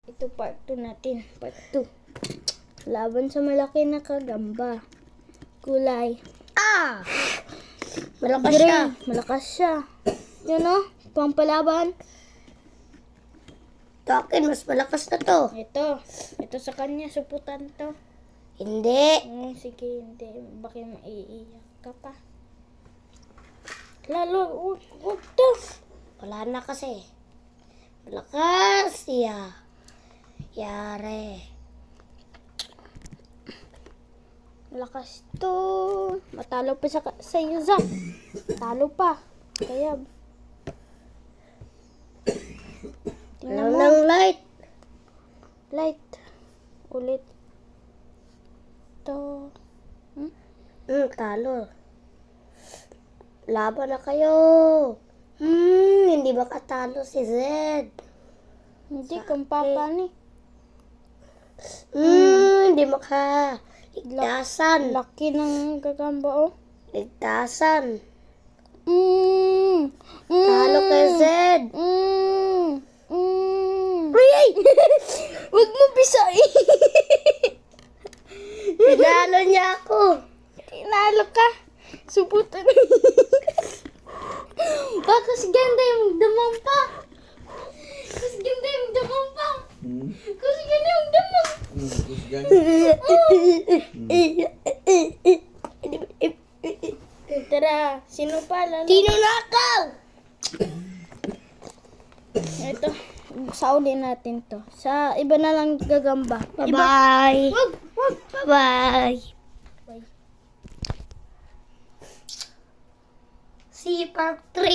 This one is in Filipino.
Ito part 2 natin. Part 2. Laban sa malaki na kagamba. Kulay. Malakas Green. siya. Malakas siya. Yun o. Pampalaban. Sa akin, mas malakas na to. Ito. Ito sa kanya. Suputan to. Hindi. Sige, hindi. Bakit maiiyak ka pa? Lalo, huwag to. Wala na kasi. Malakas siya. Yare. Malakas to. Matalo pa sa iyo, Zach. Talo pa. Kaya. Tingnan Alam mo. ng light. Light. Ulit. To. Talo. Laban na kayo. Hindi ba katalo si Zed? Hindi, kung papa ni. Hindi maka. Ligtasan. Laki ng gagamba, oh. Ligtasan. Talo kay Zed. Ay! Huwag mo bisain. Tinalo niya ako. Tinalo ka. Subutan. Bakit ganda yung damang pa? Kasi ganda yung damang pa. Kasi ganda yung damang. Tara, sino pa? Sino nakaw? Ito, sauli natin to. Sa iba na lang gagamba. Bye-bye. Wag. Bye-bye. Bye. See you part 3.